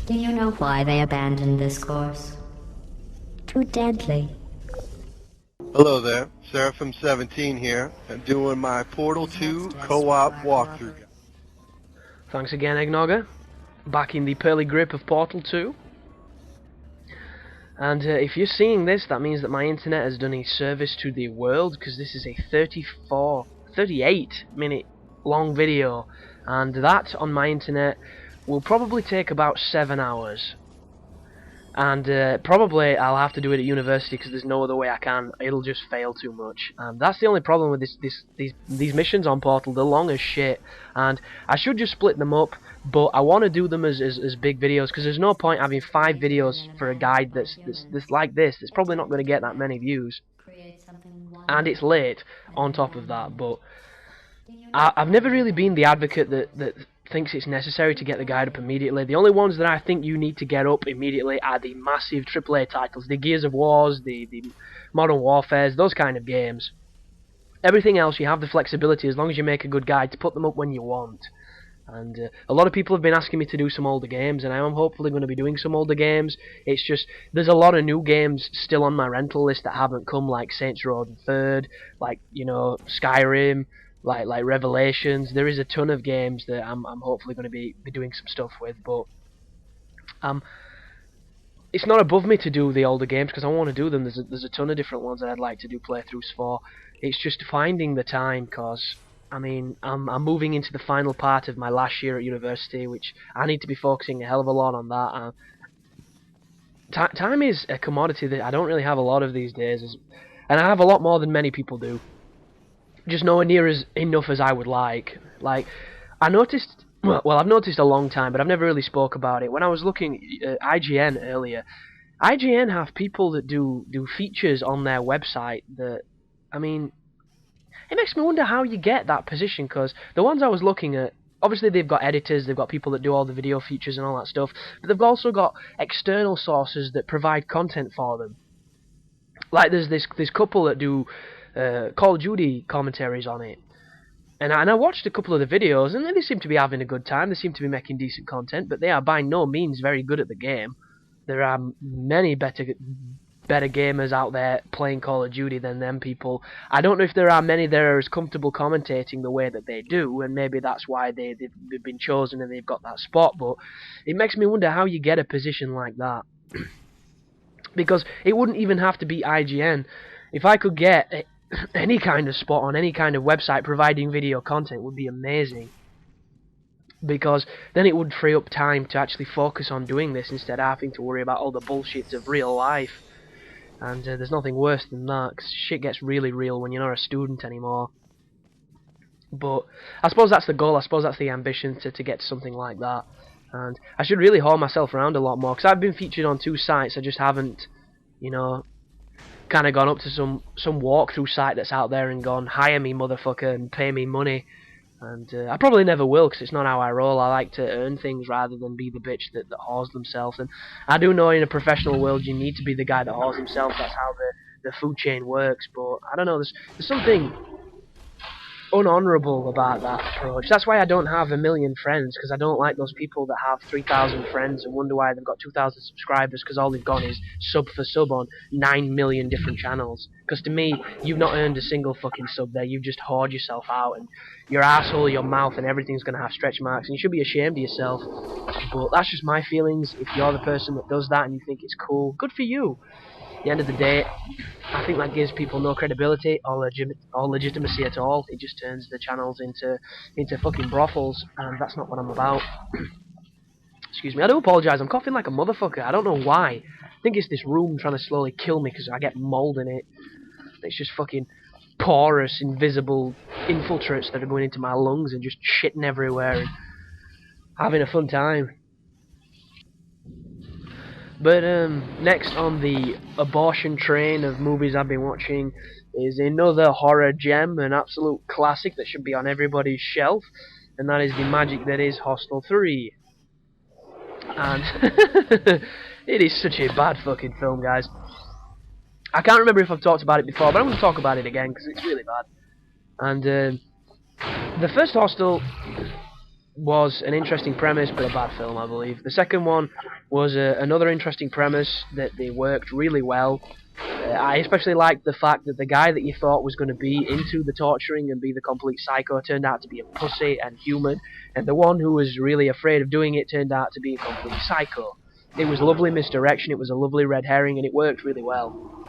Do you know why they abandoned this course? Too deadly. Hello there, Seraphim17 here, and doing my Portal 2 co-op walkthrough. Thanks again, EGG NOGGA. Back in the pearly grip of Portal 2. And if you're seeing this, that means that my internet has done a service to the world, because this is a 38 minute long video, and that on my internet will probably take about 7 hours. And probably I'll have to do it at university because there's no other way I can. It'll just fail too much. And that's the only problem with these missions on Portal. They're long as shit. And I should just split them up, but I want to do them as big videos because there's no point having 5 videos for a guide that's like this. It's probably not going to get that many views. And it's late on top of that. But I've never really been the advocate that thinks it's necessary to get the guide up immediately. The only ones that I think you need to get up immediately are the massive AAA titles, the Gears of Wars, the Modern Warfares, those kind of games. Everything else, you have the flexibility as long as you make a good guide to put them up when you want. And a lot of people have been asking me to do some older games, and I am hopefully going to be doing some older games. It's just, there's a lot of new games still on my rental list that haven't come, like Saints Row the Third, like, you know, Skyrim, like Revelations. There is a ton of games that I'm hopefully going to be doing some stuff with, but it's not above me to do the older games because I want to do them. There's a ton of different ones that I'd like to do playthroughs for. It's just finding the time, because I mean I'm moving into the final part of my last year at university, which I need to be focusing a hell of a lot on that. Time is a commodity that I don't really have a lot of these days, and I have a lot more than many people do. Just nowhere near enough as I would like. Like, I noticed, well, I've noticed a long time, but I've never really spoke about it. When I was looking at IGN earlier, IGN have people that do features on their website that, I mean, it makes me wonder how you get that position, because the ones I was looking at, obviously they've got editors, they've got people that do all the video features and all that stuff, but they've also got external sources that provide content for them. Like, there's this couple that do Call of Duty commentaries on it, and I watched a couple of the videos, and they seem to be having a good time. They seem to be making decent content, but they are by no means very good at the game. There are many better gamers out there playing Call of Duty than them people. I don't know if there are many that are as comfortable commentating the way that they do, and maybe that's why they've been chosen and they've got that spot, but it makes me wonder how you get a position like that. Because it wouldn't even have to be IGN. If I could get any kind of spot on any kind of website providing video content, would be amazing, because then it would free up time to actually focus on doing this instead of having to worry about all the bullshit of real life. And there's nothing worse than that, because shit gets really real when you're not a student anymore. But I suppose that's the goal. I suppose that's the ambition, to get to something like that. And I should really haul myself around a lot more, because I've been featured on 2 sites. I just haven't, you know, kind of gone up to some walkthrough site that's out there and gone, hire me motherfucker and pay me money. And I probably never will, because it's not how I roll. I like to earn things rather than be the bitch that whores themselves. And I do know in a professional world you need to be the guy that whores himself. That's how the food chain works. But I don't know, there's something unhonourable about that approach. That's why I don't have 1 million friends, because I don't like those people that have 3,000 friends and wonder why they've got 2,000 subscribers, because all they've got is sub for sub on 9 million different channels. Because to me, you've not earned a single fucking sub there. You've just hoard yourself out, and your asshole, your mouth, and everything's going to have stretch marks, and you should be ashamed of yourself. But that's just my feelings. If you're the person that does that and you think it's cool, good for you. At the end of the day, I think that gives people no credibility or legitimacy at all. It just turns the channels into fucking brothels, and that's not what I'm about. Excuse me, I do apologise, I'm coughing like a motherfucker. I don't know why. I think it's this room trying to slowly kill me because I get mould in it. It's just fucking porous, invisible infiltrates that are going into my lungs and just shitting everywhere and having a fun time. But next on the abortion train of movies I've been watching is another horror gem, an absolute classic that should be on everybody's shelf, and that is the magic that is Hostel 3. And it is such a bad fucking film, guys. I can't remember if I've talked about it before, but I'm going to talk about it again because it's really bad. And the first Hostel, was an interesting premise, but a bad film, I believe. The second one was another interesting premise that they worked really well. I especially liked the fact that the guy that you thought was going to be into the torturing and be the complete psycho turned out to be a pussy and human, and the one who was really afraid of doing it turned out to be a complete psycho. It was lovely misdirection, it was a lovely red herring, and it worked really well.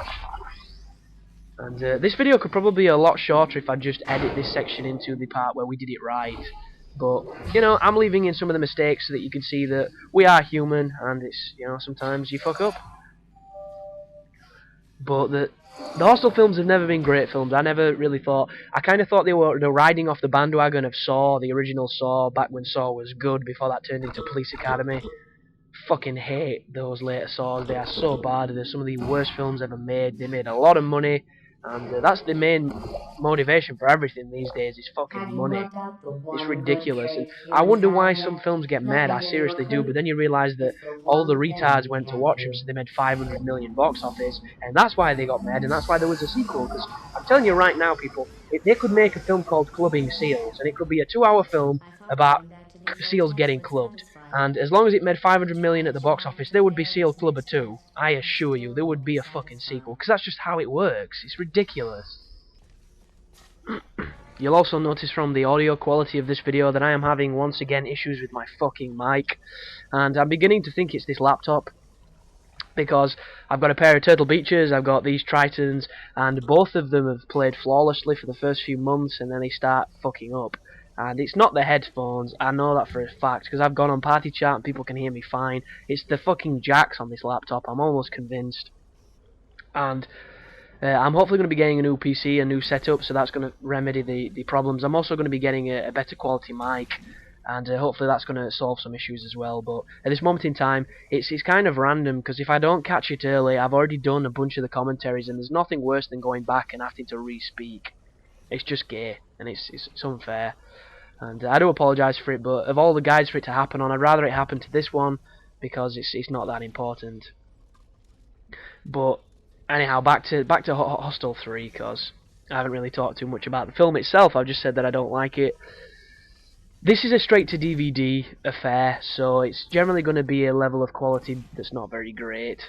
And this video could probably be a lot shorter if I just edit this section into the part where we did it right. But, you know, I'm leaving in some of the mistakes so that you can see that we are human, and it's, you know, sometimes you fuck up. But the Hostel films have never been great films. I never really thought... I kind of thought they were riding off the bandwagon of Saw, the original Saw, back when Saw was good, before that turned into Police Academy. Fucking hate those later Saws. They are so bad. They're some of the worst films ever made. They made a lot of money, and that's the main motivation for everything these days, is fucking money. It's ridiculous, and I wonder why some films get made. I seriously do, but then you realise that all the retards went to watch them, so they made 500 million box office, and that's why they got made, and that's why there was a sequel. Because I'm telling you right now, people, if they could make a film called Clubbing Seals, and it could be a 2-hour film about seals getting clubbed, and as long as it made 500 million at the box office, there would be Seal Clubber 2. I assure you, there would be a fucking sequel, because that's just how it works. It's ridiculous. You'll also notice from the audio quality of this video that I am having, once again, issues with my fucking mic. And I'm beginning to think it's this laptop, because I've got a pair of Turtle Beaches, I've got these Tritons, and both of them have played flawlessly for the first few months, and then they start fucking up. And it's not the headphones, I know that for a fact, because I've gone on party chat and people can hear me fine. It's the fucking jacks on this laptop, I'm almost convinced. And I'm hopefully going to be getting a new PC, a new setup, so that's going to remedy the problems. I'm also going to be getting a better quality mic, and hopefully that's going to solve some issues as well. But at this moment in time, it's kind of random, because if I don't catch it early, I've already done a bunch of the commentaries, and there's nothing worse than going back and having to re-speak. It's just gay, and it's unfair. And I do apologise for it, but of all the guides for it to happen on, I'd rather it happen to this one, because it's not that important. But anyhow, back to Hostel 3, because I haven't really talked too much about the film itself. I've just said that I don't like it. This is a straight-to-DVD affair, so it's generally going to be a level of quality that's not very great.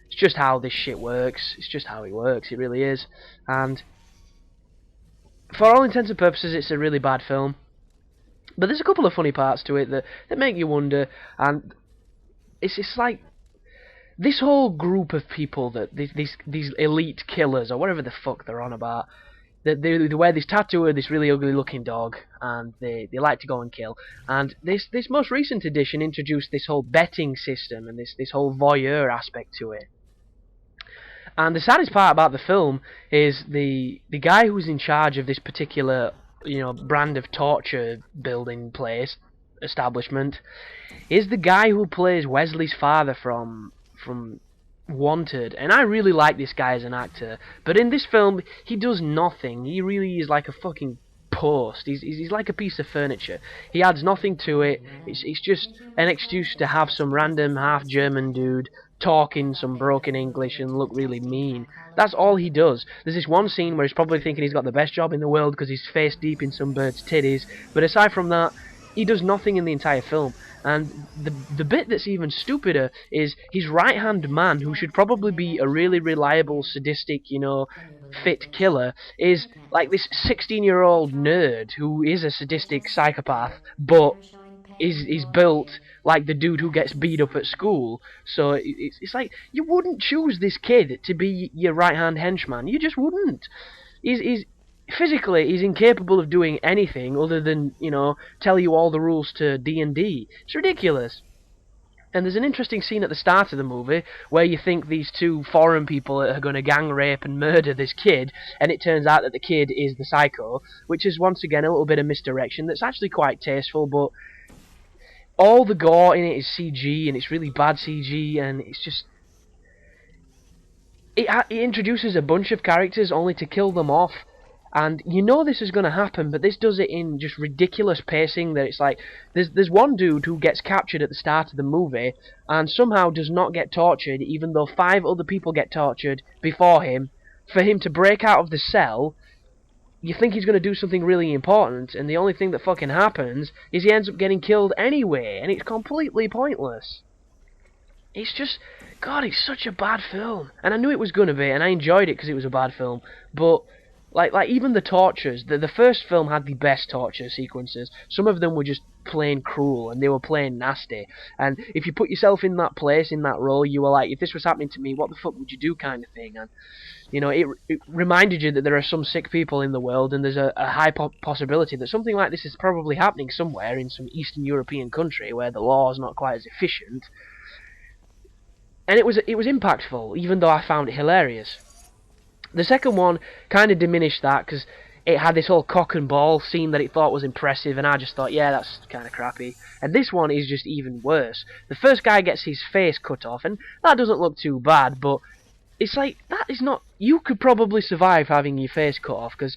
It's just how this shit works. It's just how it works. It really is. And for all intents and purposes, it's a really bad film. But there's a couple of funny parts to it that make you wonder, and it's like this whole group of people, that these elite killers or whatever the fuck they're on about, that they wear this tattoo of this really ugly looking dog, and they like to go and kill. And this most recent edition introduced this whole betting system and this whole voyeur aspect to it. And the saddest part about the film is the guy who's in charge of this particular, you know, brand of torture building place establishment is the guy who plays Wesley's father from Wanted. And I really like this guy as an actor, but in this film he does nothing. He really is like a fucking post. He's like a piece of furniture. He adds nothing to it. It's just an excuse to have some random half German dude talk in some broken English and look really mean. That's all he does. There's this one scene where he's probably thinking he's got the best job in the world because he's face deep in some bird's titties, but aside from that, he does nothing in the entire film. And the bit that's even stupider is his right-hand man, who should probably be a really reliable, sadistic, you know, fit killer, is like this 16-year-old nerd who is a sadistic psychopath, but is built like the dude who gets beat up at school. So it's like, you wouldn't choose this kid to be your right-hand henchman. You just wouldn't. He's physically, he's incapable of doing anything other than, you know, tell you all the rules to D&D. It's ridiculous. And there's an interesting scene at the start of the movie where you think these two foreign people are going to gang rape and murder this kid, and it turns out that the kid is the psycho, which is once again a little bit of misdirection that's actually quite tasteful, but all the gore in it is CG, and it's really bad CG, and it's just... It introduces a bunch of characters only to kill them off. And you know this is going to happen, but this does it in just ridiculous pacing, that it's like, there's one dude who gets captured at the start of the movie, and somehow does not get tortured, even though 5 other people get tortured before him, for him to break out of the cell, you think he's going to do something really important, and the only thing that fucking happens is he ends up getting killed anyway, and it's completely pointless. It's just, God, it's such a bad film. And I knew it was going to be, and I enjoyed it because it was a bad film. But, like even the tortures, the first film had the best torture sequences. Some of them were just plain cruel, and they were plain nasty. And if you put yourself in that place, in that role, you were like, if this was happening to me, what the fuck would you do, kind of thing. And, you know, it reminded you that there are some sick people in the world, and there's a high possibility that something like this is probably happening somewhere in some Eastern European country where the law is not quite as efficient. And it was impactful, even though I found it hilarious. The second one kind of diminished that, because it had this whole cock and ball scene that it thought was impressive, and I just thought, yeah, that's kind of crappy. And this one is just even worse. The first guy gets his face cut off, and that doesn't look too bad, but it's like, that is not... You could probably survive having your face cut off, because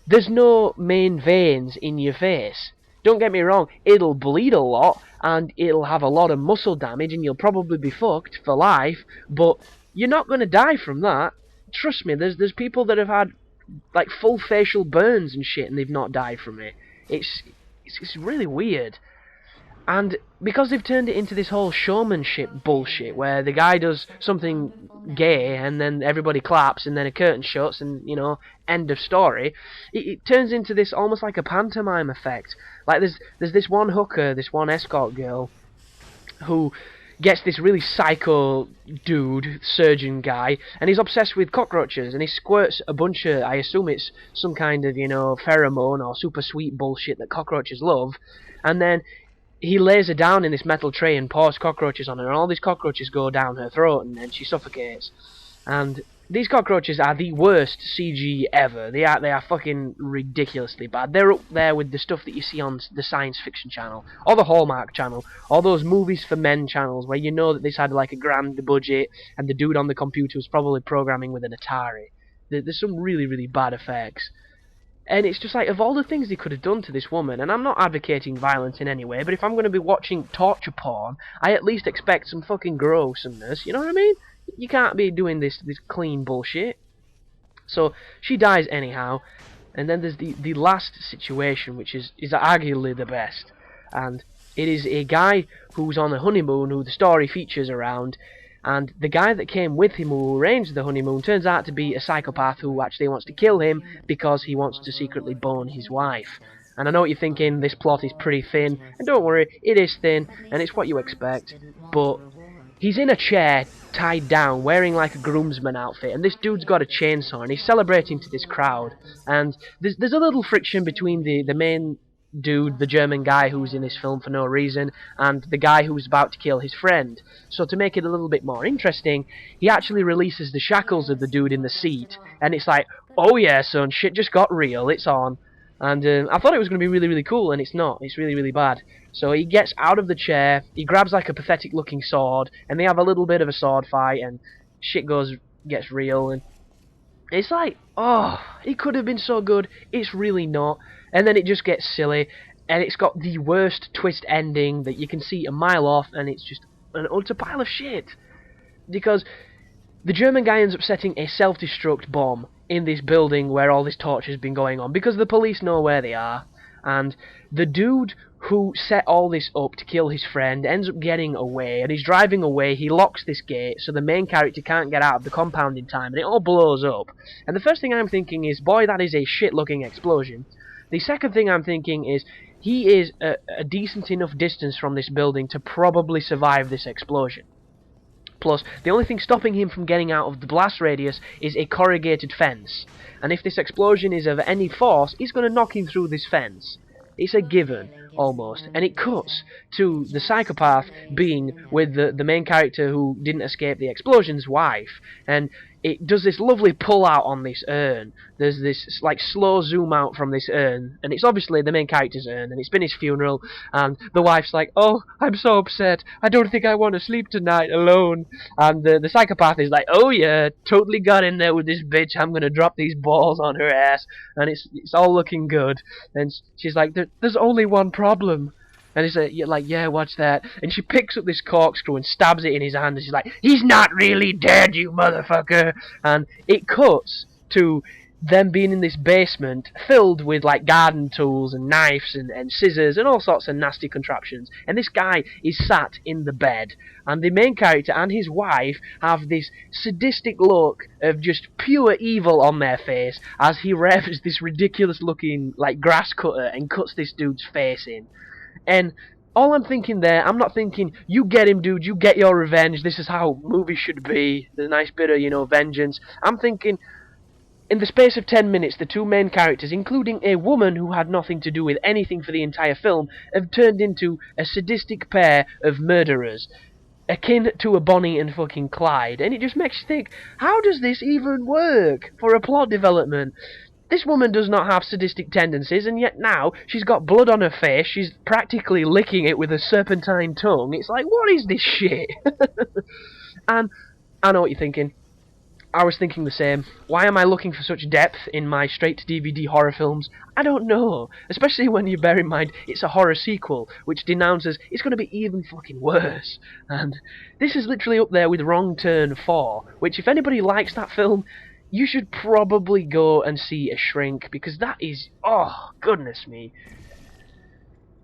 there's no main veins in your face. Don't get me wrong, it'll bleed a lot, and it'll have a lot of muscle damage, and you'll probably be fucked for life, but you're not going to die from that. Trust me, there's people that have had like full facial burns and shit, and they've not died from it. It's really weird. And because they've turned it into this whole showmanship bullshit, where the guy does something gay, and then everybody claps, and then a curtain shuts, and, you know, end of story, it turns into this almost like a pantomime effect. Like, there's this one hooker, this one escort girl, who gets this really psycho dude, surgeon guy, and he's obsessed with cockroaches, and he squirts a bunch of, I assume it's some kind of, you know, pheromone or super sweet bullshit that cockroaches love, and then he lays her down in this metal tray and pours cockroaches on her, and all these cockroaches go down her throat, and then she suffocates. And these cockroaches are the worst CG ever. They are fucking ridiculously bad. They're up there with the stuff that you see on the Science Fiction channel, or the Hallmark channel, or those Movies for Men channels, where you know that this had like a grand budget, and the dude on the computer was probably programming with an Atari. There's some really, really bad effects. And it's just like, of all the things they could have done to this woman, and I'm not advocating violence in any way, but if I'm going to be watching torture porn, I at least expect some fucking gruesomeness, you know what I mean? You can't be doing this clean bullshit. So, she dies anyhow, and then there's the last situation, which is arguably the best. And it is a guy who's on a honeymoon, who the story features around, and the guy that came with him who arranged the honeymoon turns out to be a psychopath who actually wants to kill him because he wants to secretly bone his wife. And I know what you're thinking, this plot is pretty thin, and don't worry, it is thin, and it's what you expect, but he's in a chair, tied down, wearing like a groomsman outfit, and this dude's got a chainsaw, and he's celebrating to this crowd, and there's a little friction between the main dude, the German guy who's in this film for no reason, and the guy who's about to kill his friend. So to make it a little bit more interesting, he actually releases the shackles of the dude in the seat, and it's like, oh yeah son, shit just got real, it's on. And I thought it was going to be really, really cool, and it's not. It's really, really bad. So he gets out of the chair, he grabs like a pathetic looking sword, and they have a little bit of a sword fight, and shit gets real, and it's like, oh, it could have been so good, it's really not. And then it just gets silly, and it's got the worst twist ending that you can see a mile off, and it's just an utter pile of shit. Because the German guy ends up setting a self-destruct bomb in this building where all this torture has been going on, because the police know where they are, and the dude who set all this up to kill his friend ends up getting away, and he's driving away, he locks this gate, so the main character can't get out of the compound in time, and it all blows up. And the first thing I'm thinking is, boy, that is a shit-looking explosion. The second thing I'm thinking is, he is a decent enough distance from this building to probably survive this explosion. Plus, the only thing stopping him from getting out of the blast radius is a corrugated fence. And if this explosion is of any force, he's going to knock him through this fence. It's a given, almost. And it cuts to the psychopath being with the main character who didn't escape the explosion's wife. And it does this lovely pull out on this urn. There's this like slow zoom out from this urn, and it's obviously the main character's urn, and it's been his funeral, and the wife's like, oh, I'm so upset, I don't think I want to sleep tonight alone. And the psychopath is like, oh yeah, totally got in there with this bitch, I'm gonna drop these balls on her ass, and it's all looking good. And she's like, there's only one problem. And he's like, yeah, what's that? And she picks up this corkscrew and stabs it in his hand, and she's like, he's not really dead, you motherfucker! And it cuts to them being in this basement filled with like garden tools and knives and scissors and all sorts of nasty contraptions, and this guy is sat in the bed, and the main character and his wife have this sadistic look of just pure evil on their face as he revs this ridiculous looking like grass cutter and cuts this dude's face in. And all I'm thinking there, I'm not thinking, you get him, dude, you get your revenge, this is how movies should be, the nice bit of, you know, vengeance. I'm thinking, in the space of 10 minutes, the two main characters, including a woman who had nothing to do with anything for the entire film, have turned into a sadistic pair of murderers, akin to a Bonnie and fucking Clyde. And it just makes you think, how does this even work for a plot development? This woman does not have sadistic tendencies, and yet now she's got blood on her face, she's practically licking it with a serpentine tongue. It's like, what is this shit? And I know what you're thinking. I was thinking the same. Why am I looking for such depth in my straight-to-DVD horror films? I don't know. Especially when you bear in mind it's a horror sequel, which denounces it's going to be even fucking worse. And this is literally up there with Wrong Turn 4, which if anybody likes that film, you should probably go and see A Shrink, because that is... oh, goodness me.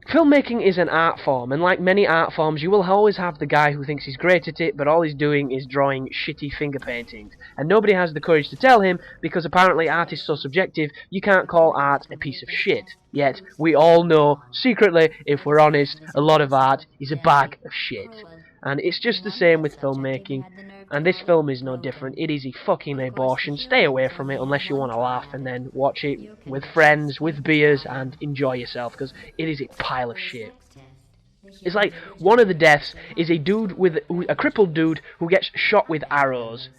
Filmmaking is an art form, and like many art forms, you will always have the guy who thinks he's great at it, but all he's doing is drawing shitty finger paintings. And nobody has the courage to tell him, because apparently art is so subjective, you can't call art a piece of shit. Yet, we all know, secretly, if we're honest, a lot of art is a bag of shit. And it's just the same with filmmaking, and this film is no different. It is a fucking abortion. Stay away from it unless you want to laugh, and then watch it with friends, with beers, and enjoy yourself, because it is a pile of shit. It's like, one of the deaths is a dude with a crippled dude who gets shot with arrows.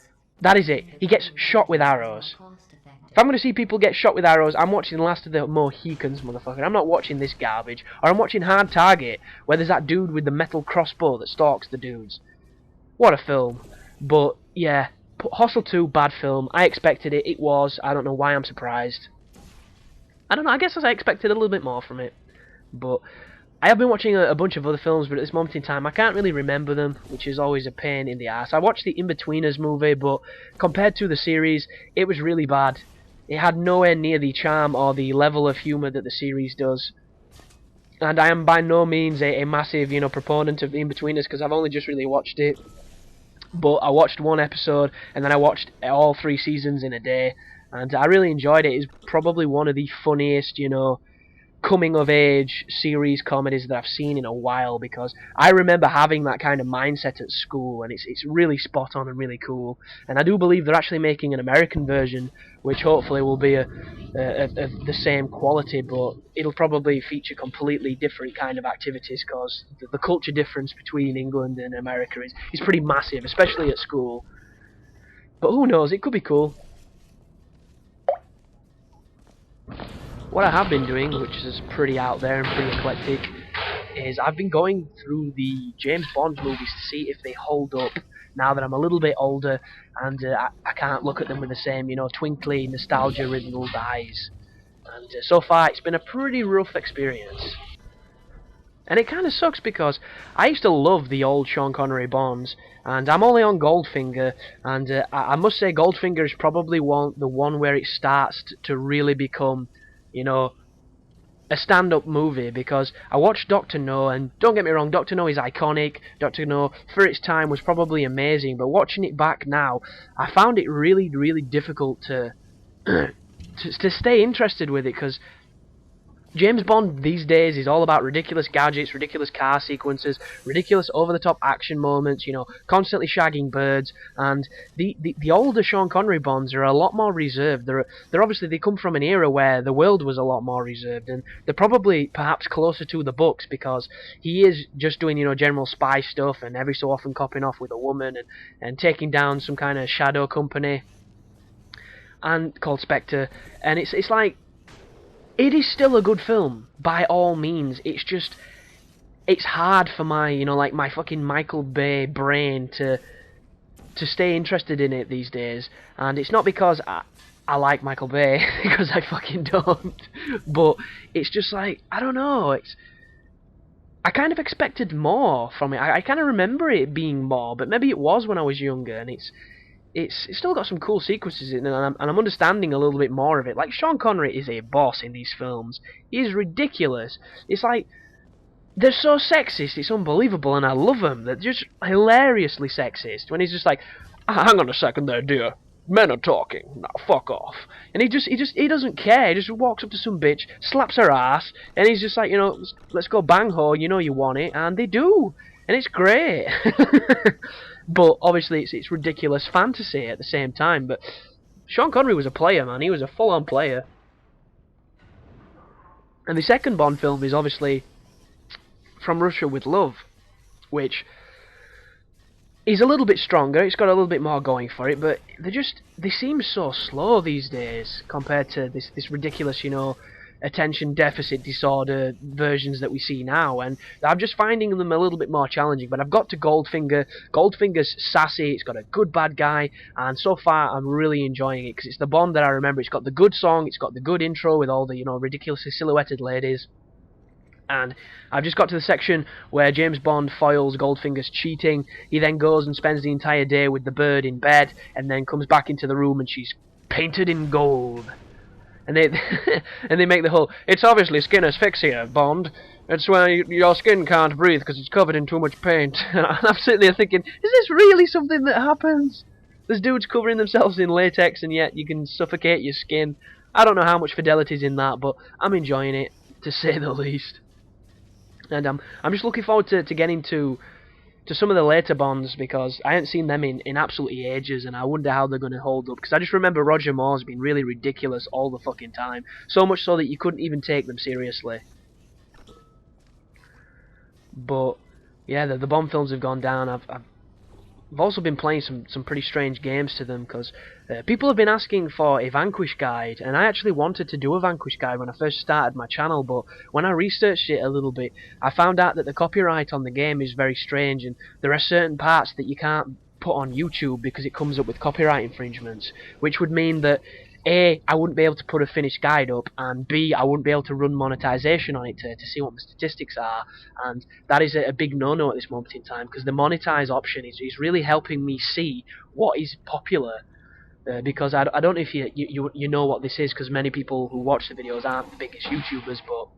That is it. He gets shot with arrows. If I'm going to see people get shot with arrows, I'm watching The Last of the Mohicans, motherfucker. I'm not watching this garbage. Or I'm watching Hard Target, where there's that dude with the metal crossbow that stalks the dudes. What a film. But, yeah, Hostel 2, bad film. I expected it. It was. I don't know why I'm surprised. I don't know. I guess I expected a little bit more from it. But I have been watching a bunch of other films, but at this moment in time, I can't really remember them, which is always a pain in the ass. I watched the Inbetweeners movie, but compared to the series, it was really bad. It had nowhere near the charm or the level of humour that the series does. And I am by no means a massive, you know, proponent of the Inbetweeners, because I've only just really watched it. But I watched one episode, and then I watched all 3 seasons in a day, and I really enjoyed it. It's probably one of the funniest, you know, coming-of-age series comedies that I've seen in a while, because I remember having that kind of mindset at school, and it's really spot on and really cool. And I do believe they're actually making an American version, which hopefully will be the same quality, but it'll probably feature completely different kind of activities, because the culture difference between England and America is pretty massive, especially at school. But who knows, it could be cool. What I have been doing, which is pretty out there and pretty eclectic, is I've been going through the James Bond movies to see if they hold up now that I'm a little bit older, and I can't look at them with the same, you know, twinkly, nostalgia-riddled eyes. And so far, it's been a pretty rough experience. And it kind of sucks, because I used to love the old Sean Connery Bonds, and I'm only on Goldfinger, and I must say Goldfinger is probably the one where it starts to really become, you know, a stand-up movie, because I watched Dr. No, and don't get me wrong, Dr. No is iconic. Dr. No, for its time, was probably amazing, but watching it back now, I found it really, really difficult to to stay interested with it, because James Bond these days is all about ridiculous gadgets, ridiculous car sequences, ridiculous over-the-top action moments, you know, constantly shagging birds, and the older Sean Connery Bonds are a lot more reserved. They're obviously, they come from an era where the world was a lot more reserved, and they're probably perhaps closer to the books, because he is just doing, you know, general spy stuff, and every so often copping off with a woman, and taking down some kind of shadow company, and called Spectre, and it's like, it is still a good film, by all means. It's just, it's hard for my, you know, like my fucking Michael Bay brain to stay interested in it these days. And it's not because I like Michael Bay, because I fucking don't. But it's just like, I don't know, I kind of expected more from it. I kind of remember it being more, but maybe it was when I was younger, and it's still got some cool sequences in it, and I'm understanding a little bit more of it. Like, Sean Connery is a boss in these films. He's ridiculous. It's like, they're so sexist, it's unbelievable, and I love them. They're just hilariously sexist. When he's just like, hang on a second there, dear. Men are talking. Now, fuck off. And he doesn't care. He just walks up to some bitch, slaps her ass, and he's just like, let's go bang ho, you want it, and they do. And it's great. But obviously it's ridiculous fantasy at the same time. But Sean Connery was a player, man. He was a full-on player. And the second Bond film is obviously From Russia with Love, which is a little bit stronger. It's got a little bit more going for it, but they seem so slow these days compared to this ridiculous, attention deficit disorder versions that we see now, and I'm just finding them a little bit more challenging. But I've got to Goldfinger. Goldfinger's sassy, it's got a good bad guy, and so far I'm really enjoying it, because it's the Bond that I remember. It's got the good song, it's got the good intro with all the, ridiculously silhouetted ladies. And I've just got to the section where James Bond foils Goldfinger's cheating. He then goes and spends the entire day with the bird in bed, and then comes back into the room and she's painted in gold. And they and they make the whole, it's obviously skin asphyxia, Bond. It's where your skin can't breathe because it's covered in too much paint. And I'm sitting there thinking, is this really something that happens? There's dudes covering themselves in latex and yet you can suffocate your skin. I don't know how much fidelity's in that, but I'm enjoying it, to say the least. And I'm just looking forward to getting to some of the later Bonds, because I haven't seen them in absolutely ages, and I wonder how they're going to hold up. Because I just remember Roger Moore's been really ridiculous all the fucking time. So much so that you couldn't even take them seriously. But yeah, the Bond films have gone down. I've also been playing some pretty strange games to them, because people have been asking for a Vanquish guide, and I actually wanted to do a Vanquish guide when I first started my channel, but when I researched it a little bit, I found out that the copyright on the game is very strange, and there are certain parts that you can't put on YouTube because it comes up with copyright infringements, which would mean that A, I wouldn't be able to put a finished guide up, and B, I wouldn't be able to run monetization on it to see what my statistics are, and that is a big no-no at this moment in time, because the monetize option is really helping me see what is popular, because I don't know if you know what this is, because many people who watch the videos aren't the biggest YouTubers, but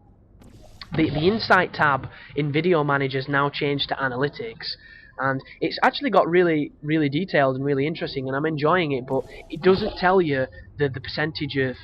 the Insight tab in Video Manager's now changed to Analytics, and it's actually got really, really detailed and really interesting, and I'm enjoying it, but it doesn't tell you the percentage of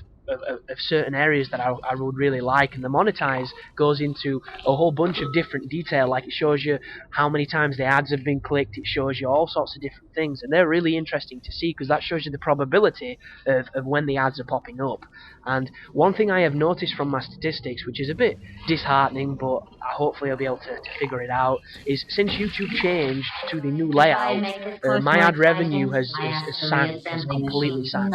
certain areas that I would really like, and the monetize goes into a whole bunch of different detail. Like, it shows you how many times the ads have been clicked, it shows you all sorts of different things, and they're really interesting to see, because that shows you the probability of when the ads are popping up. And one thing I have noticed from my statistics, which is a bit disheartening, but hopefully I'll be able to figure it out, is since YouTube changed to the new layout, my ad revenue has completely sank.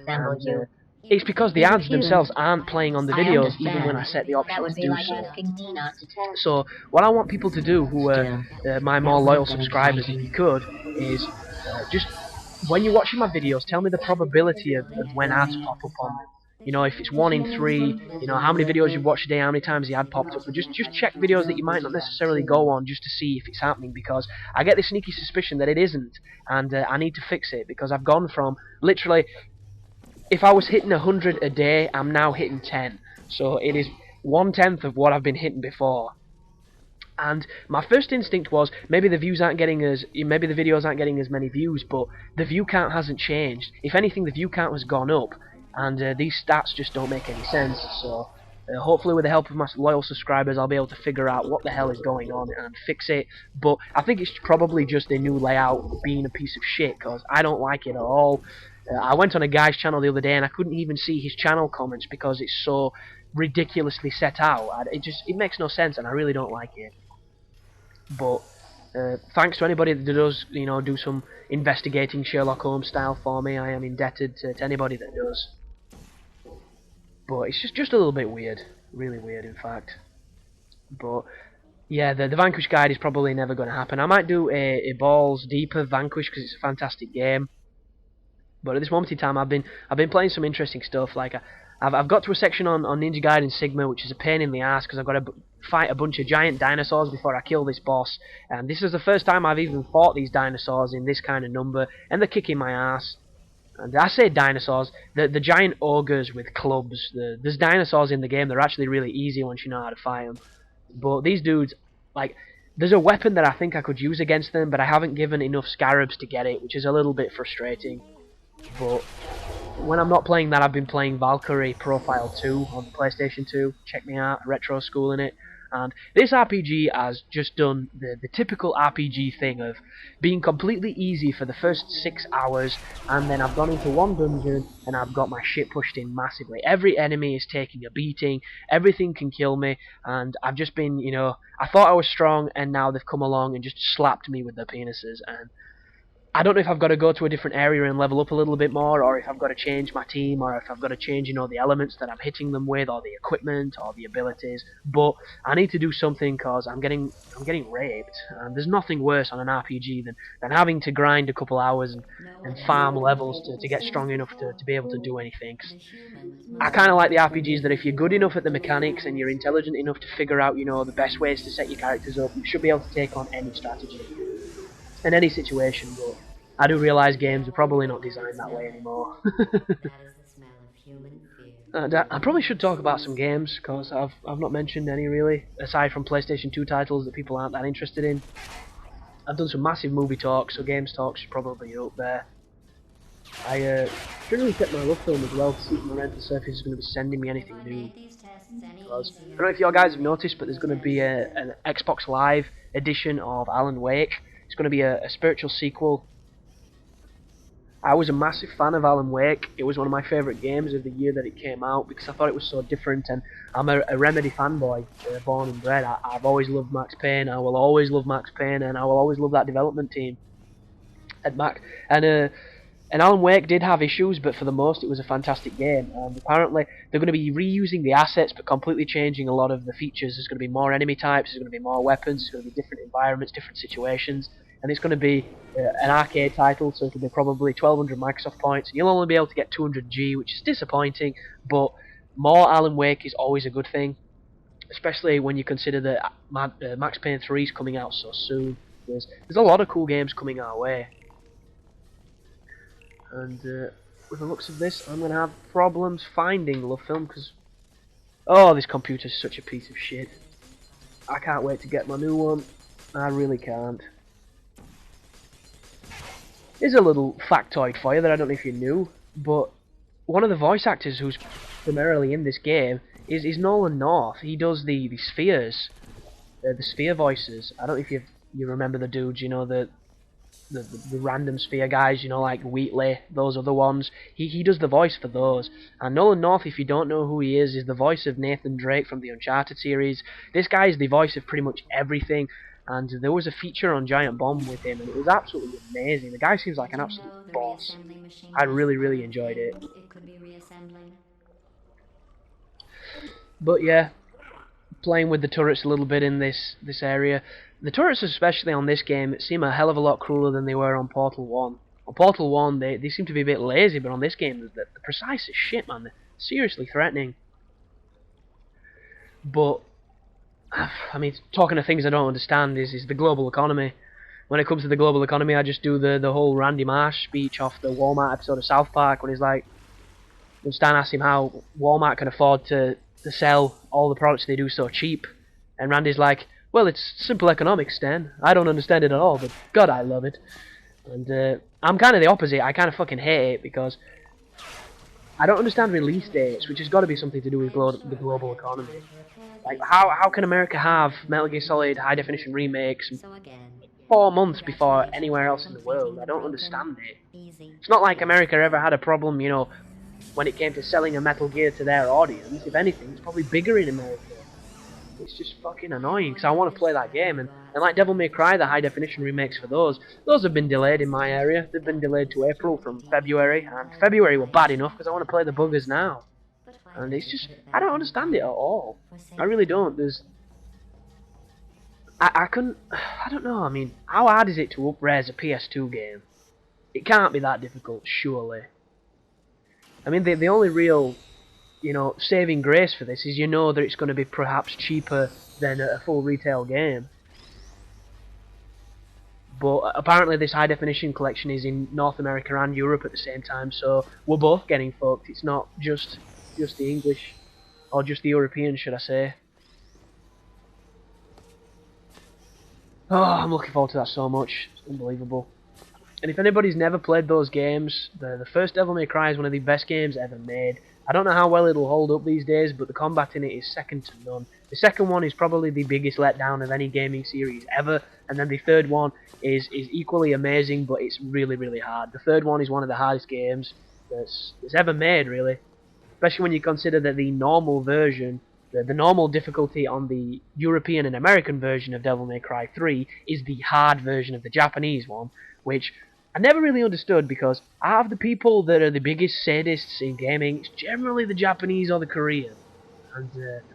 And, it's because the ads themselves aren't playing on the videos even when I set the option to do so. So what I want people to do, who are my more loyal subscribers, if you could, is just when you're watching my videos, tell me the probability of when ads pop up on them. If it's 1 in 3, how many videos you've watched a day, how many times the ad popped up. But just check videos that you might not necessarily go on, just to see if it's happening, because I get this sneaky suspicion that it isn't, and I need to fix it, because I've gone from literally, if I was hitting 100 a day, I'm now hitting 10. So it is 1/10 of what I've been hitting before. And my first instinct was, maybe the videos aren't getting as many views, but the view count hasn't changed. If anything, the view count has gone up, and these stats just don't make any sense. So hopefully with the help of my loyal subscribers, I'll be able to figure out what the hell is going on and fix it. But I think it's probably just a new layout being a piece of shit, because I don't like it at all. I went on a guy's channel the other day and I couldn't even see his channel comments because it's so ridiculously set out. It makes no sense, and I really don't like it. But thanks to anybody that does, do some investigating Sherlock Holmes style for me. I am indebted to anybody that does. But it's just a little bit weird, really weird, in fact. But yeah, the Vanquish guide is probably never going to happen. I might do a balls deeper Vanquish because it's a fantastic game. But at this moment in time, I've been playing some interesting stuff. Like I've got to a section on Ninja Gaiden Sigma, which is a pain in the ass because I've got to fight a bunch of giant dinosaurs before I kill this boss. And this is the first time I've even fought these dinosaurs in this kind of number, and they're kicking my ass. And I say dinosaurs, the giant ogres with clubs. There's dinosaurs in the game. They're actually really easy once you know how to fight them. But these dudes, like, there's a weapon that I think I could use against them, but I haven't given enough scarabs to get it, which is a little bit frustrating. But when I'm not playing that, I've been playing Valkyrie Profile 2 on the PlayStation 2. Check me out, retro school in it. And this RPG has just done the typical RPG thing of being completely easy for the first 6 hours, and then I've gone into one dungeon and I've got my shit pushed in massively. Every enemy is taking a beating, everything can kill me, and I've just been, you know, I thought I was strong, and now they've come along and just slapped me with their penises, and I don't know if I've got to go to a different area and level up a little bit more, or if I've got to change my team, or if I've got to change, you know, the elements that I'm hitting them with, or the equipment, or the abilities. But I need to do something because I'm getting raped. And there's nothing worse on an RPG than having to grind a couple hours and farm levels to get strong enough to be able to do anything. 'Cause I kind of like the RPGs that if you're good enough at the mechanics and you're intelligent enough to figure out, you know, the best ways to set your characters up, you should be able to take on any strategy in any situation. But I do realise games are probably not designed that way anymore. I probably should talk about some games, because I've not mentioned any really, aside from PlayStation 2 titles that people aren't that interested in. I've done some massive movie talks, so games talks should probably be up there. I generally check my rough film as well to see if my rental service is going to be sending me anything new. Because I don't know if you guys have noticed, but there's going to be an Xbox Live edition of Alan Wake. It's going to be a spiritual sequel. I was a massive fan of Alan Wake. It was one of my favourite games of the year that it came out, because I thought it was so different, and I'm a Remedy fanboy, born and bred. I've always loved Max Payne, I will always love Max Payne, and I will always love that development team at Mac. And Alan Wake did have issues, but for the most it was a fantastic game. And apparently they're going to be reusing the assets but completely changing a lot of the features. There's going to be more enemy types, there's going to be more weapons, there's going to be different environments, different situations. And it's going to be an arcade title, so it'll be probably 1200 Microsoft points, and you'll only be able to get 200G, which is disappointing, but more Alan Wake is always a good thing, especially when you consider that Max Payne 3 is coming out so soon. There's a lot of cool games coming our way. And with the looks of this, I'm going to have problems finding Love Film, because, oh, this computer's such a piece of shit. I can't wait to get my new one. I really can't. Here's a little factoid for you that I don't know if you knew, but one of the voice actors who's primarily in this game is Nolan North. He does the spheres, the sphere voices. I don't know if you remember the dudes, you know, the random sphere guys, you know, like Wheatley, those other ones. He does the voice for those. And Nolan North, if you don't know who he is the voice of Nathan Drake from the Uncharted series. This guy is the voice of pretty much everything. And there was a feature on Giant Bomb with him, and it was absolutely amazing. The guy seems like an absolute boss. I really, really enjoyed it. But yeah, playing with the turrets a little bit in this area. The turrets, especially on this game, seem a hell of a lot cooler than they were on Portal 1. On Portal 1, they seem to be a bit lazy, but on this game, they're precise as shit, man. They're seriously threatening. But I mean, talking of things I don't understand is the global economy. When it comes to the global economy, I just do the whole Randy Marsh speech off the Walmart episode of South Park, when he's like, when Stan asks him how Walmart can afford to sell all the products they do so cheap, and Randy's like, well, it's simple economics, Stan. I don't understand it at all, but God, I love it. And I'm kind of the opposite. I kind of fucking hate it, because I don't understand release dates, which has got to be something to do with the global economy. Like, how can America have Metal Gear Solid high definition remakes 4 months before anywhere else in the world? I don't understand it. It's not like America ever had a problem, you know, when it came to selling a Metal Gear to their audience. If anything, it's probably bigger in America. It's just fucking annoying, because I want to play that game, and like Devil May Cry, the high definition remakes for those have been delayed in my area. They've been delayed to April from February, and February were bad enough because I want to play the buggers now. And it's just, I don't understand it at all. I really don't. I don't know, I mean, how hard is it to up-res a PS2 game? It can't be that difficult, surely. I mean, the only real, you know, saving grace for this is you know that it's going to be perhaps cheaper than a full retail game. But apparently this high definition collection is in North America and Europe at the same time, so we're both getting fucked. It's not just the English, or just the Europeans, should I say. Oh, I'm looking forward to that so much. It's unbelievable. And if anybody's never played those games, the first Devil May Cry is one of the best games ever made. I don't know how well it'll hold up these days, but the combat in it is second to none. The second one is probably the biggest letdown of any gaming series ever, and then the third one is equally amazing, but it's really, really hard. The third one is one of the hardest games that's ever made, really. Especially when you consider that the normal version, the normal difficulty on the European and American version of Devil May Cry 3 is the hard version of the Japanese one, which I never really understood, because out of the people that are the biggest sadists in gaming, it's generally the Japanese or the Korean. And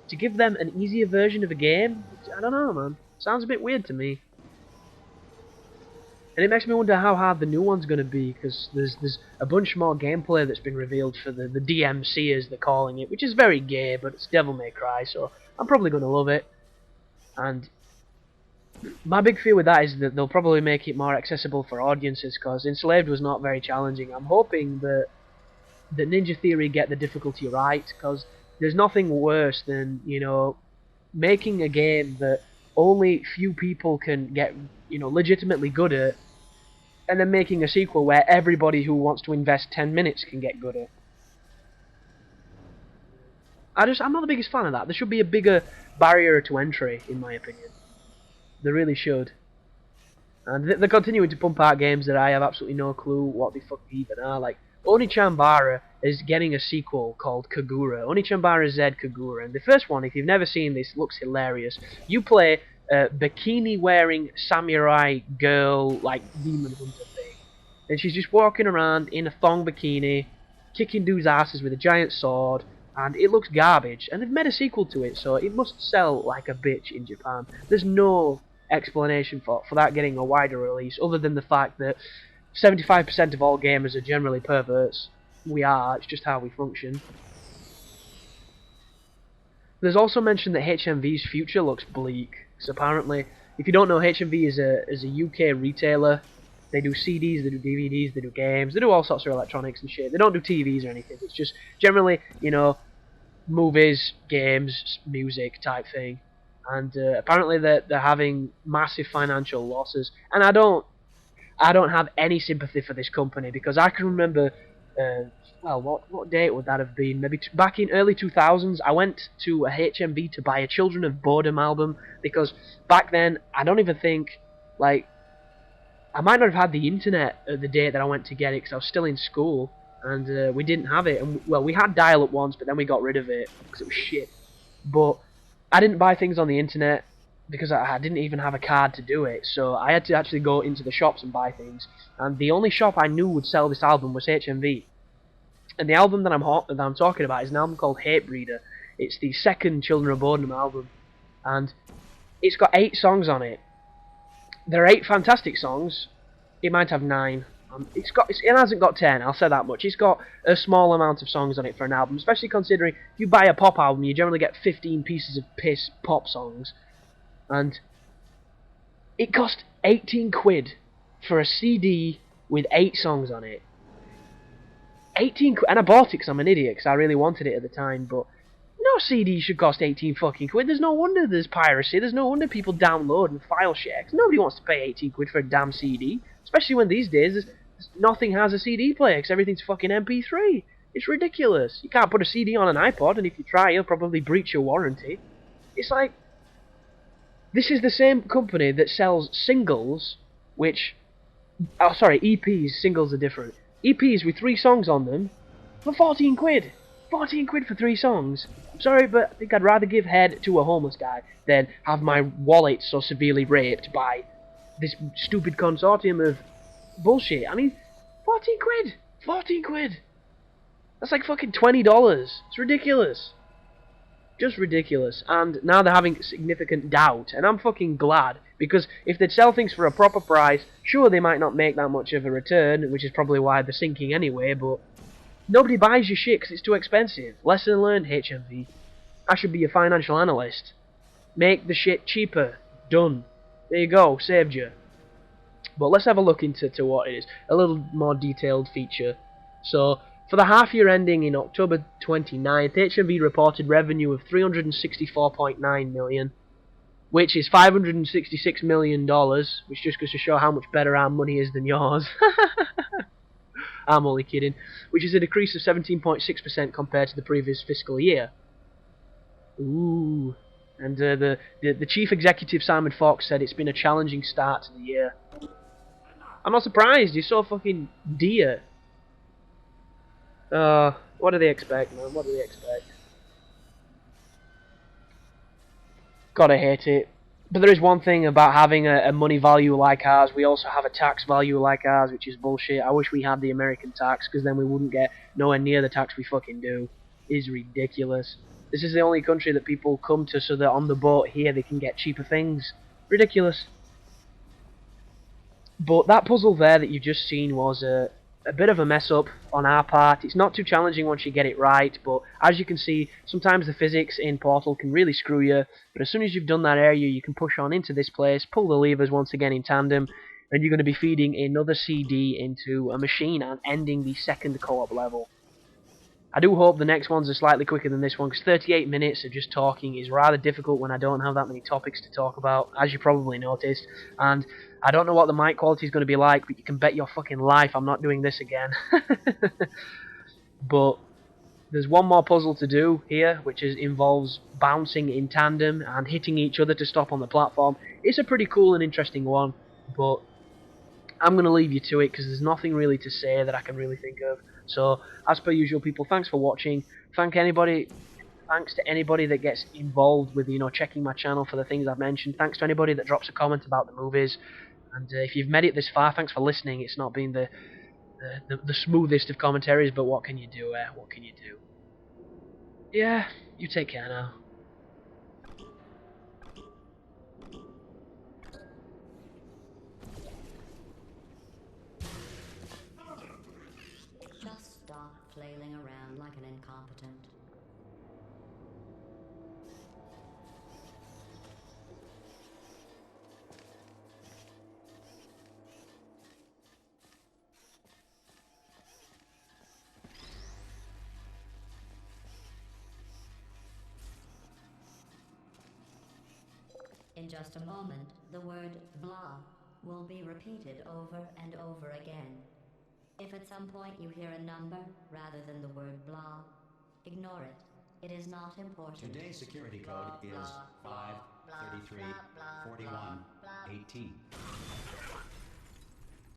to give them an easier version of a game, I don't know, man. Sounds a bit weird to me. And it makes me wonder how hard the new one's going to be, because there's a bunch more gameplay that's been revealed for the DMC, as they're calling it, which is very gay, but it's Devil May Cry, so I'm probably going to love it. And my big fear with that is that they'll probably make it more accessible for audiences, because Enslaved was not very challenging. I'm hoping that Ninja Theory get the difficulty right, because there's nothing worse than, you know, making a game that only few people can get, you know, legitimately good at, and then making a sequel where everybody who wants to invest 10 minutes can get good at. I'm not the biggest fan of that. There should be a bigger barrier to entry, in my opinion. They really should. And they're continuing to pump out games that I have absolutely no clue what the fuck they even are. Like, Oni-chan is getting a sequel called Kagura. Oni-chan Z Kagura. And the first one, if you've never seen this, looks hilarious. You play a bikini-wearing samurai girl, like, demon hunter thing. And she's just walking around in a thong bikini, kicking dudes' asses with a giant sword. And it looks garbage. And they've made a sequel to it, so it must sell like a bitch in Japan. There's no explanation for that getting a wider release, other than the fact that 75% of all gamers are generally perverts. We are, it's just how we function. There's also mention that HMV's future looks bleak. So apparently, if you don't know, HMV is a UK retailer. They do CDs, they do DVDs, they do games, they do all sorts of electronics and shit. They don't do TVs or anything. It's just generally, you know, movies, games, music type thing. And apparently they're having massive financial losses. And I don't have any sympathy for this company, because I can remember, well, what date would that have been? Maybe back in early 2000s, I went to a HMV to buy a Children of Bodom album, because back then, I don't even think, like, I might not have had the internet at the date that I went to get it, because I was still in school, and we didn't have it. And, well, we had dial-up once, but then we got rid of it, because it was shit. But I didn't buy things on the internet, because I didn't even have a card to do it, so I had to actually go into the shops and buy things. And the only shop I knew would sell this album was HMV. And the album that I'm talking about is an album called Hatebreeder. It's the second Children of Bodom album, and it's got 8 songs on it. There are 8 fantastic songs. It might have 9. It hasn't got 10, I'll say that much. It's got a small amount of songs on it for an album, especially considering if you buy a pop album, you generally get 15 pieces of piss pop songs. And it cost 18 quid for a CD with 8 songs on it. 18 quid, and I bought it because I'm an idiot, because I really wanted it at the time, but no CD should cost 18 fucking quid. There's no wonder there's piracy. There's no wonder people download and file share. Nobody wants to pay 18 quid for a damn CD. Especially when these days nothing has a CD player, because everything's fucking MP3. It's ridiculous. You can't put a CD on an iPod, and if you try, you'll probably breach your warranty. It's like, this is the same company that sells singles, which... Oh, sorry, EPs. Singles are different. EPs with 3 songs on them for 14 quid. 14 quid for 3 songs. I'm sorry, but I think I'd rather give head to a homeless guy than have my wallet so severely raped by this stupid consortium of bullshit. I mean, 14 quid! 14 quid! That's like fucking $20. It's ridiculous. Just ridiculous. And now they're having significant doubt, and I'm fucking glad, because if they'd sell things for a proper price, sure, they might not make that much of a return, which is probably why they're sinking anyway, but Nobody buys your shit because it's too expensive. Lesson learned, HMV. I should be a financial analyst. Make the shit cheaper. Done. There you go, saved you. But let's have a look into what it is. A little more detailed feature. So, for the half year ending in October 29th, HMV reported revenue of $364.9 million, which is $566 million, which just goes to show how much better our money is than yours. I'm only kidding. Which is a decrease of 17.6% compared to the previous fiscal year. Ooh. And the chief executive, Simon Fox, said it's been a challenging start to the year. I'm not surprised, he's so fucking dear. What do they expect, man? What do they expect? Gotta hate it. But there is one thing about having a money value like ours. We also have a tax value like ours, which is bullshit. I wish we had the American tax, because then we wouldn't get nowhere near the tax we fucking do. It is ridiculous. This is the only country that people come to so that on the boat here they can get cheaper things. Ridiculous. But that puzzle there that you've just seen was a bit of a mess up on our part. It's not too challenging once you get it right, but as you can see, sometimes the physics in Portal can really screw you. But as soon as you've done that area, you can push on into this place, pull the levers once again in tandem, and you're going to be feeding another CD into a machine and ending the second co-op level. I do hope the next ones are slightly quicker than this one, because 38 minutes of just talking is rather difficult when I don't have that many topics to talk about, as you probably noticed. And I don't know what the mic quality is going to be like, but you can bet your fucking life I'm not doing this again. But there's one more puzzle to do here, which involves bouncing in tandem and hitting each other to stop on the platform. It's a pretty cool and interesting one, but I'm going to leave you to it because there's nothing really to say that I can really think of. So, as per usual, people, thanks for watching. Thanks to anybody that gets involved with, checking my channel for the things I've mentioned. Thanks to anybody that drops a comment about the movies. And if you've made it this far, thanks for listening. It's not been the smoothest of commentaries, but what can you do, What can you do? Yeah, you take care now. Just stop flailing around like an incompetent. In just a moment, the word blah will be repeated over and over again. If at some point you hear a number rather than the word blah, ignore it. It is not important. Today's security code is 5334118.